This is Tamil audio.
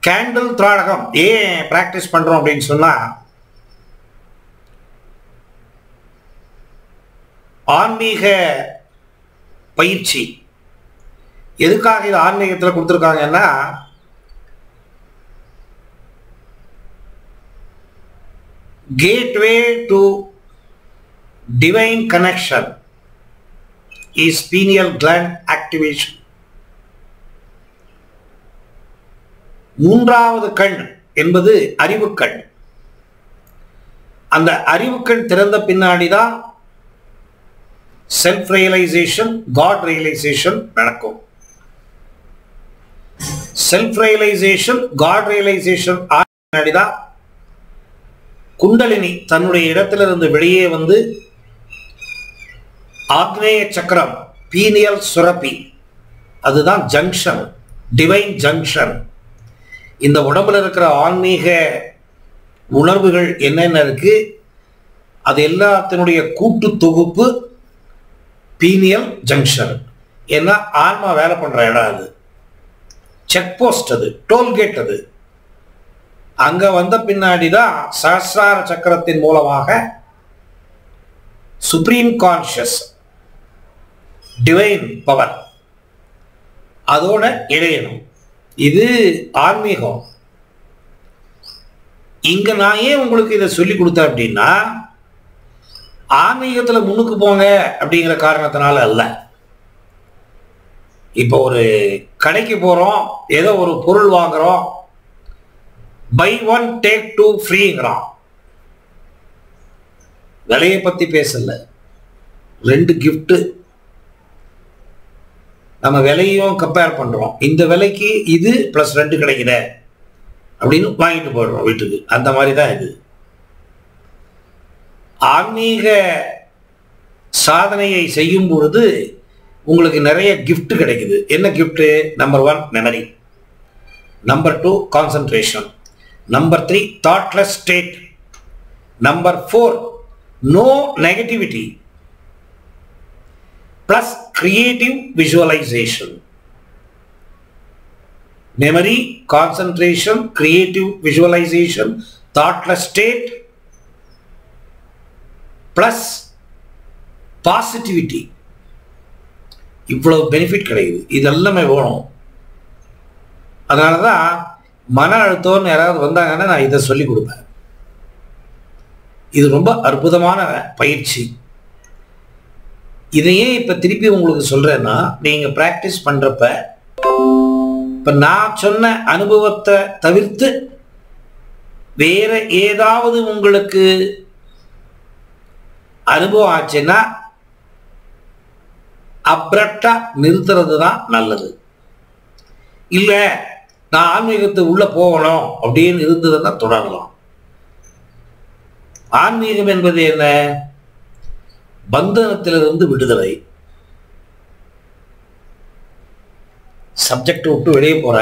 கேண்டில் திராடகம் ஏன் பிராக்டிஸ் பண்றோம் அப்படின்னு சொன்னா, ஆன்மீக பயிற்சி எதுக்காக இது ஆன்மீகத்தில் கொடுத்துருக்காங்கன்னா, gateway to divine connection is pineal gland activation. மூன்றாவது கண் என்பது அறிவுக்கண். அந்த அறிவுக்கண் திறந்த பின்னாடிதான் செல்ஃப் ரியலைசேஷன், காட் ரியலைசேஷன் நடக்கும். செல்ஃப் ரியலைசேஷன், காட் ரியலைசேஷன் பின்னாடிதான் குண்டலினி தன்னுடைய இடத்திலிருந்து வெளியே வந்து ஆக்னேய சக்கரம், பீனியல் சுரப்பி, அதுதான் ஜங்ஷன், டிவைன் ஜங்ஷன். இந்த உடம்புல இருக்கிற ஆன்மீக உணர்வுகள் என்னென்ன இருக்கு, அது எல்லாத்தினுடைய கூட்டு தொகுப்பு பீனியல் ஜங்ஷன். ஏன்னா ஆன்மா வேலை பண்ற இடம் அது, செக் போஸ்ட், அது டோல்கேட். அது அங்க வந்த பின்னாடிதான் சஹஸ்ரார சக்கரத்தின் மூலமாக சுப்ரீம் கான்சியஸ், டிவைன் பவர் அதோட இணையணும். இது ஆன்மீகம். இங்க நான் ஏன் உங்களுக்கு இதை சொல்லி கொடுத்தேன் அப்படின்னா, ஆன்மீகத்துல முன்னுக்கு போங்க அப்படிங்கிற காரணத்தினால அல்ல. இப்போ ஒரு கடைக்கு போறோம், ஏதோ ஒரு பொருள் வாங்குறோம், பை ஒன் டேக் டூ ஃப்ரீங்கிறான். விலையை பத்தி பேசல, 2 கிஃப்ட். நம்ம விலையும் கம்பேர் பண்றோம், இந்த விலைக்கு இது பிளஸ் 2 கிடைக்குத அப்படின்னு வாங்கிட்டு போயிடுறோம் வீட்டுக்கு. அந்த மாதிரி தான் இது. ஆன்மீக சாதனையை செய்யும் பொழுது உங்களுக்கு நிறைய கிஃப்ட் கிடைக்குது. என்ன gift? Number 1 memory, number 2 concentration, number 3 thoughtless state, number 4 no negativity, plus creative visualisation. Memory, concentration, creative visualisation, thoughtless state, plus positivity. இவ்வளவு பெனிஃபிட் கிடைக்குது. இதெல்லாமே வேணும். அதனாலதான் மன அழுத்தம்னு யாராவது வந்தாங்கன்னா நான் இதை சொல்லி கொடுப்பேன். இது ரொம்ப அற்புதமான பயிற்சி. இதையே இப்ப திருப்பி உங்களுக்கு சொல்றேன்னா, நீங்க பிராக்டிஸ் பண்றப்ப இப்ப நான் சொன்ன அனுபவத்தை தவிர்த்து வேற ஏதாவது உங்களுக்கு அனுபவம் ஆச்சுன்னா அப்ரப்டா நிறுத்துறது தான் நல்லது. இல்ல நான் ஆன்மீகத்தை உள்ள போகணும் அப்படின்னு இருந்ததுன்னா தொடரலாம். ஆன்மீகம் என்பது என்ன? பந்தனத்திலிருந்து விடுதலை. சப்ஜெக்ட் விட்டு வெளியே போற